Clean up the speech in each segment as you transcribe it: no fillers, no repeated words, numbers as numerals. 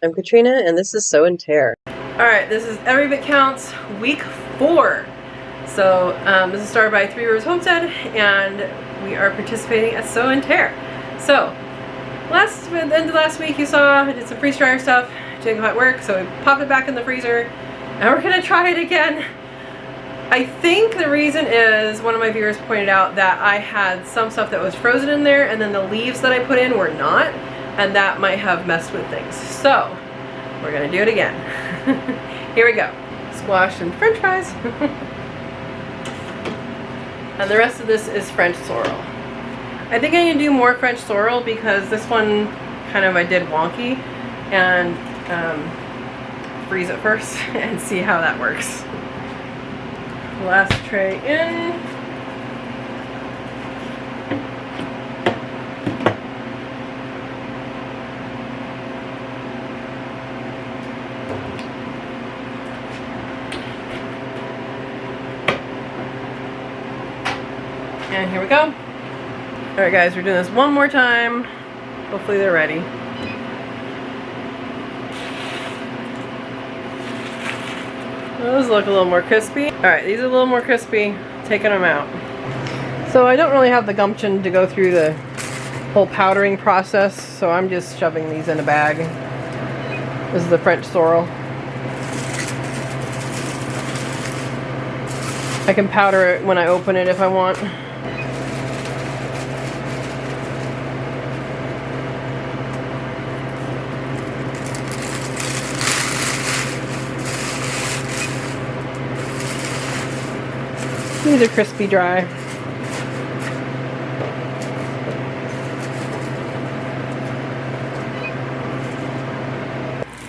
I'm Katrina, and this is Sew and Tare. Alright, this is Every Bit Counts week 4. So, this is started by Three Rivers Homestead, and we are participating at Sew and Tare. So, at the end of last week, you saw I did some freeze dryer stuff, didn't quite work, so we popped it back in the freezer, and we're gonna try it again. I think the reason is one of my viewers pointed out that I had some stuff that was frozen in there, and then the leaves that I put in were not, and that might have messed with things. So, we're gonna do it again. Here we go. Squash and french fries. And the rest of this is French sorrel. I think I need to do more French sorrel because this one kind of I did wonky, and freeze it first and see how that works. Last tray in. And here we go. Alright guys, we're doing this one more time. Hopefully they're ready. Those look a little more crispy. Alright, these are a little more crispy. Taking them out. So I don't really have the gumption to go through the whole powdering process, so I'm just shoving these in a bag. This is the French sorrel. I can powder it when I open it if I want. These are crispy dry.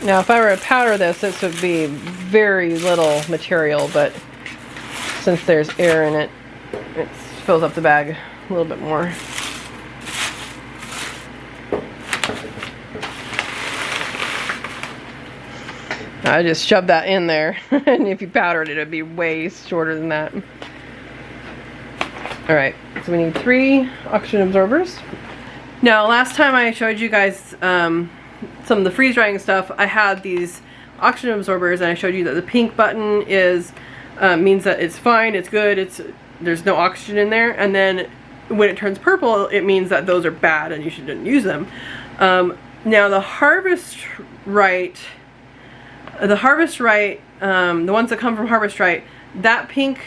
Now if I were to powder this would be very little material, but since there's air in it, it fills up the bag a little bit more. I just shoved that in there, and if you powdered it, it'd be way shorter than that. Alright, so we need 3 oxygen absorbers. Now, last time I showed you guys some of the freeze drying stuff, I had these oxygen absorbers, and I showed you that the pink button is means that it's fine, it's good, there's no oxygen in there, and then when it turns purple, it means that those are bad and you shouldn't use them. Now, the Harvest Right, the ones that come from Harvest Right, that pink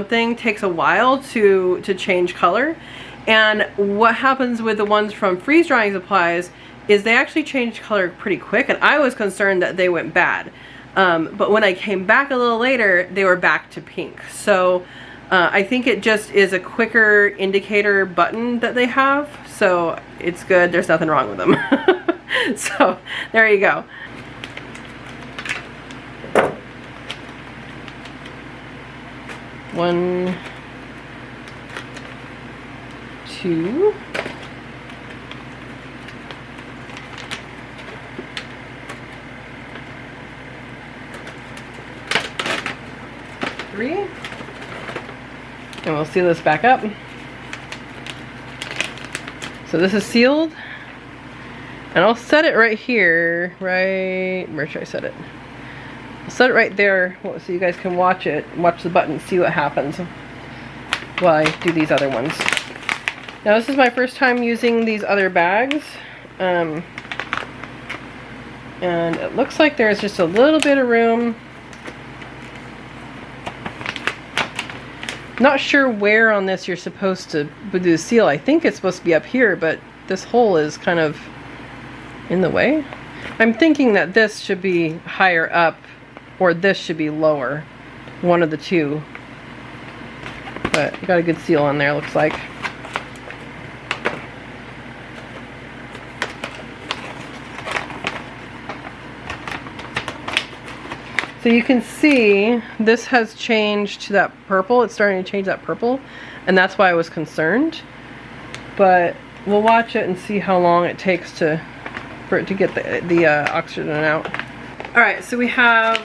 thing takes a while to change color, and what happens with the ones from freeze drying supplies is they actually change color pretty quick, and I was concerned that they went bad, but when I came back a little later, they were back to pink. So I think it just is a quicker indicator button that they have, so it's good. There's nothing wrong with them. So there you go. One, 2, 3, and we'll seal this back up. So this is sealed, and I'll set it right here, where should I set it? I'll set it right there so you guys can watch it, watch the button, see what happens while I do these other ones. Now this is my first time using these other bags, and it looks like there's just a little bit of room. Not sure where on this you're supposed to do the seal. I think it's supposed to be up here, but this hole is kind of in the way. I'm thinking that this should be higher up, or this should be lower. One of the two. But got a good seal on there, looks like. So you can see this has changed to that purple. It's starting to change that purple, and that's why I was concerned. But we'll watch it and see how long it takes for it to get the oxygen out. Alright, so we have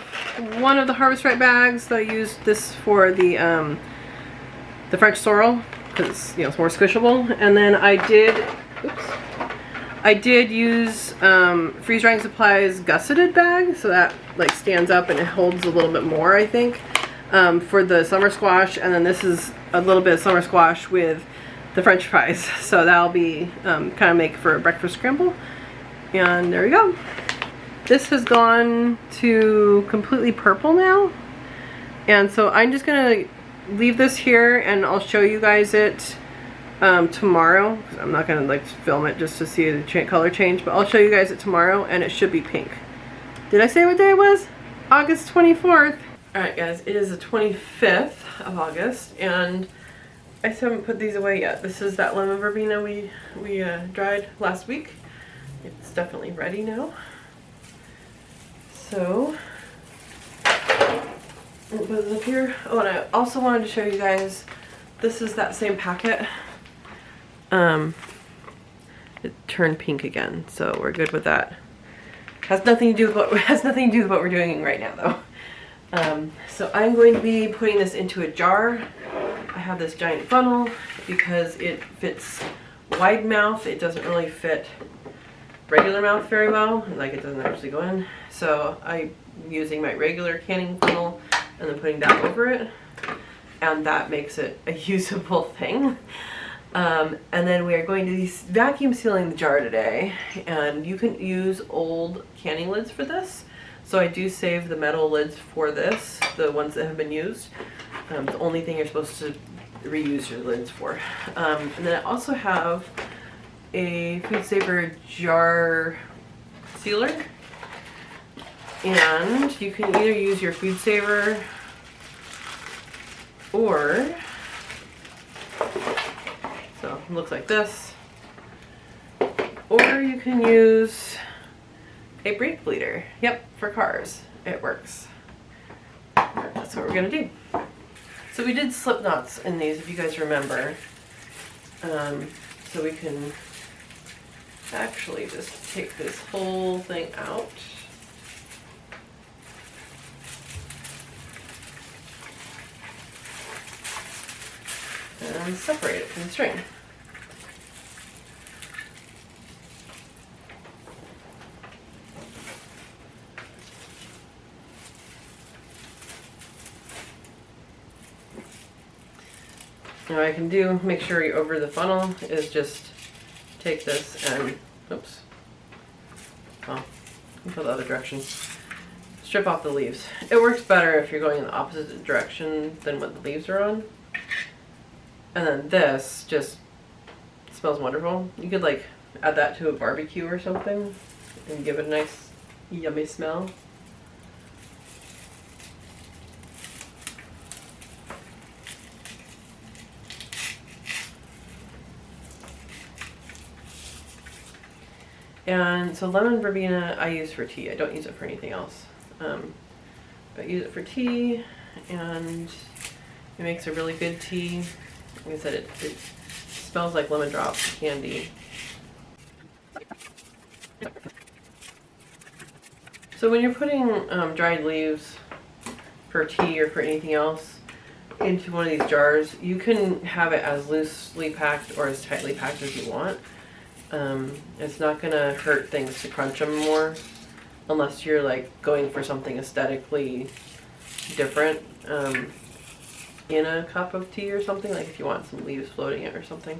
one of the Harvest Right bags that I used this for the French sorrel because it's more squishable, and then I I did use Freeze Drying Supplies gusseted bag, so that like stands up and it holds a little bit more, I think, for the summer squash. And then this is a little bit of summer squash with the French fries, so that'll be kind of make for a breakfast scramble. And there we go. This has gone to completely purple now, and so I'm just gonna leave this here and I'll show you guys it tomorrow. I'm not gonna like film it just to see the color change, but I'll show you guys it tomorrow, and it should be pink. Did I say what day it was? August 24th. Alright guys, it is the 25th of August, and I still haven't put these away yet. This is that lemon verbena we dried last week. It's definitely ready now. So, I'll put this up here. Oh, and I also wanted to show you guys, this is that same packet. It turned pink again, so we're good with that. Has nothing to do with what we're doing right now, though. So I'm going to be putting this into a jar. I have this giant funnel because it fits wide mouth. It doesn't really fit regular mouth very well, like it doesn't actually go in. So I'm using my regular canning funnel and then putting that over it, and that makes it a usable thing. And then we are going to be vacuum sealing the jar today, and you can use old canning lids for this. So I do save the metal lids for this, the ones that have been used. The only thing you're supposed to reuse your lids for. And then I also have a Food Saver jar sealer, and you can either use your Food Saver or, so it looks like this, or you can use a brake bleeder. Yep, for cars it works. That's what we're gonna do. So we did slip knots in these, if you guys remember. So we can actually just take this whole thing out. And separate it from the string. Now I can do, make sure you're over the funnel, is just take this and, oops, well, go the other direction, strip off the leaves. It works better if you're going in the opposite direction than what the leaves are on. And then this just smells wonderful. You could like add that to a barbecue or something and give it a nice yummy smell. And so lemon verbena I use for tea. I don't use it for anything else. But I use it for tea, and it makes a really good tea. Like I said, it smells like lemon drop candy. So when you're putting dried leaves for tea or for anything else into one of these jars, you can have it as loosely packed or as tightly packed as you want. It's not gonna hurt things to crunch them more, unless you're like going for something aesthetically different in a cup of tea or something, like if you want some leaves floating in it or something.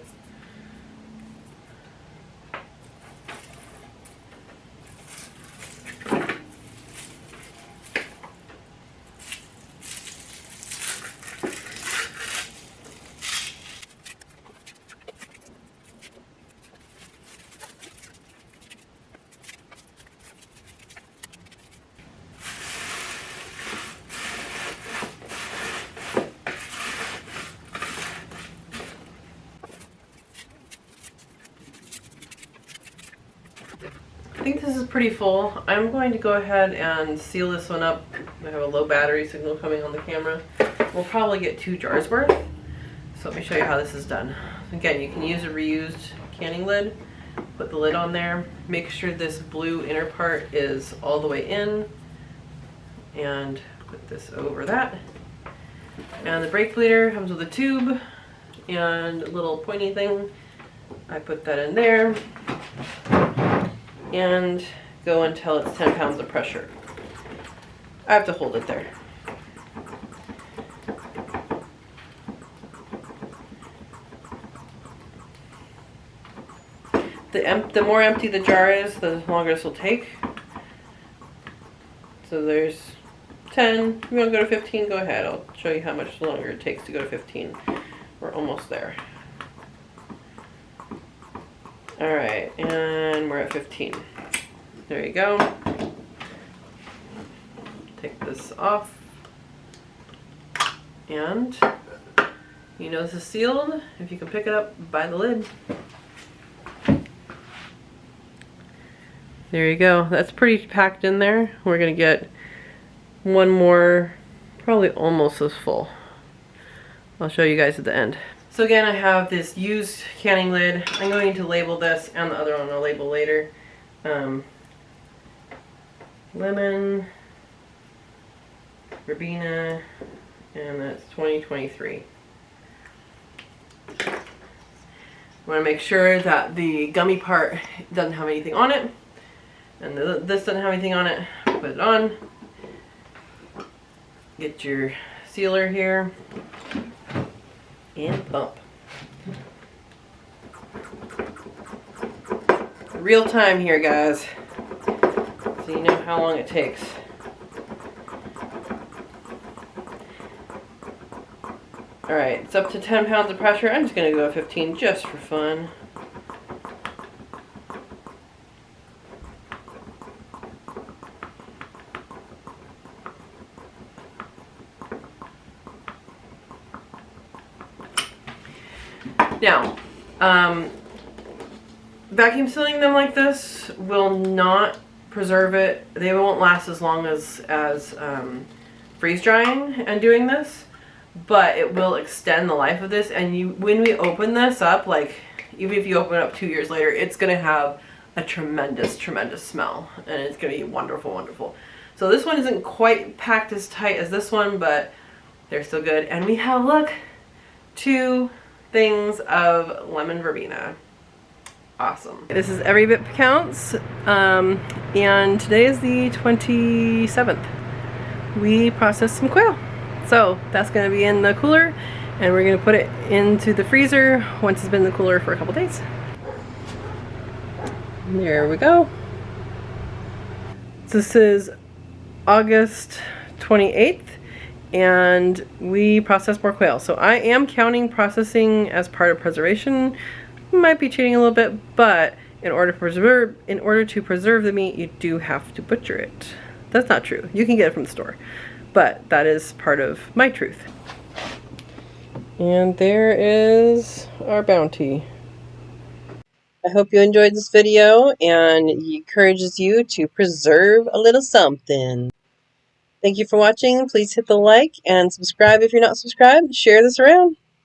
I think this is pretty full. I'm going to go ahead and seal this one up. I have a low battery signal coming on the camera. We'll probably get 2 jars worth. So let me show you how this is done. Again, you can use a reused canning lid. Put the lid on there. Make sure this blue inner part is all the way in. And put this over that. And the brake bleeder comes with a tube and a little pointy thing. I put that in there. and go until it's 10 pounds of pressure. I have to hold it there. The more empty the jar is, the longer this will take. So there's 10. If you want to go to 15, go ahead. I'll show you how much longer it takes to go to 15. We're almost there. Alright, and we're at 15. There you go. Take this off. And you know this is sealed if you can pick it up by the lid. There you go. That's pretty packed in there. We're going to get one more, probably almost as full. I'll show you guys at the end. So again, I have this used canning lid. I'm going to label this, and the other one I'll label later. Lemon, Verbena, and that's 2023. I want to make sure that the gummy part doesn't have anything on it, and this doesn't have anything on it. Put it on. Get your sealer here, and pump. Real time here, guys, so you know how long it takes. Alright, it's up to 10 pounds of pressure. I'm just going to go 15 just for fun. Now, vacuum sealing them like this will not preserve it. They won't last as long as freeze drying and doing this, but it will extend the life of this. And when we open this up, like even if you open it up 2 years later, it's going to have a tremendous, tremendous smell, and it's going to be wonderful, wonderful. So this one isn't quite packed as tight as this one, but they're still good. And we have, look, 2 things of lemon verbena. Awesome. This is Every Bit Counts, and today is the 27th. We processed some quail. So that's going to be in the cooler, and we're going to put it into the freezer once it's been in the cooler for a couple days. There we go. This is August 28th. And we processed more quail. So I am counting processing as part of preservation. Might be cheating a little bit, but in order to preserve the meat, you do have to butcher it. That's not true. You can get it from the store, but that is part of my truth. And there is our bounty. I hope you enjoyed this video and it encourages you to preserve a little something. Thank you for watching. Please hit the like and subscribe if you're not subscribed. Share this around.